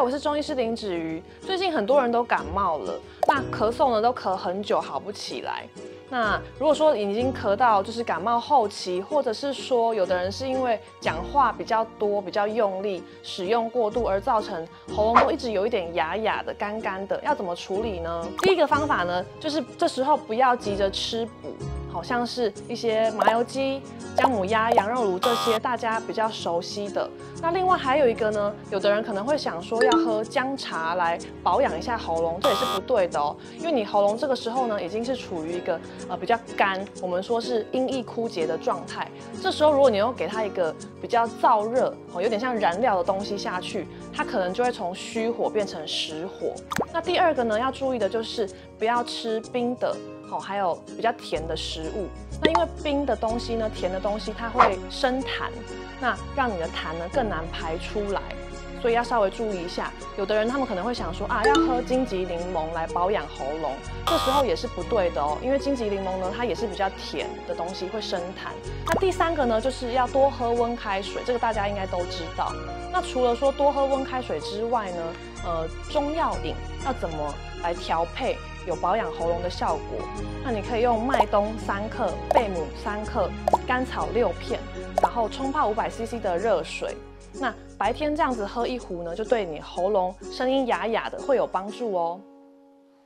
嗨，我是中医师林芷瑜。最近很多人都感冒了，那咳嗽呢都咳很久，好不起来。那如果说已经咳到就是感冒后期，或者是说有的人是因为讲话比较多、比较用力、使用过度而造成喉咙都一直有一点哑哑的、干干的，要怎么处理呢？第一个方法呢，就是这时候不要急着吃补。好像是一些麻油鸡、姜母鸭、羊肉炉这些大家比较熟悉的。那另外还有一个呢，有的人可能会想说要喝姜茶来保养一下喉咙，这也是不对的哦。因为你喉咙这个时候呢，已经是处于一个比较干，我们说是阴液枯竭的状态。这时候如果你又给它一个比较燥热，有点像燃料的东西下去，它可能就会从虚火变成实火。那第二个呢，要注意的就是不要吃冰的。还有比较甜的食物，那因为冰的东西呢，甜的东西它会生痰，那让你的痰呢更难排出来，所以要稍微注意一下。有的人他们可能会想说要喝金桔柠檬来保养喉咙，这时候也是不对的哦，因为金桔柠檬呢它也是比较甜的东西，会生痰。那第三个呢，就是要多喝温开水，这个大家应该都知道。那除了说多喝温开水之外呢，中药饮要怎么来调配？有保养喉咙的效果，那你可以用麦冬3克、贝母3克、甘草6片，然后冲泡500cc 的热水。那白天这样子喝1壶呢，就对你喉咙声音哑哑的会有帮助哦。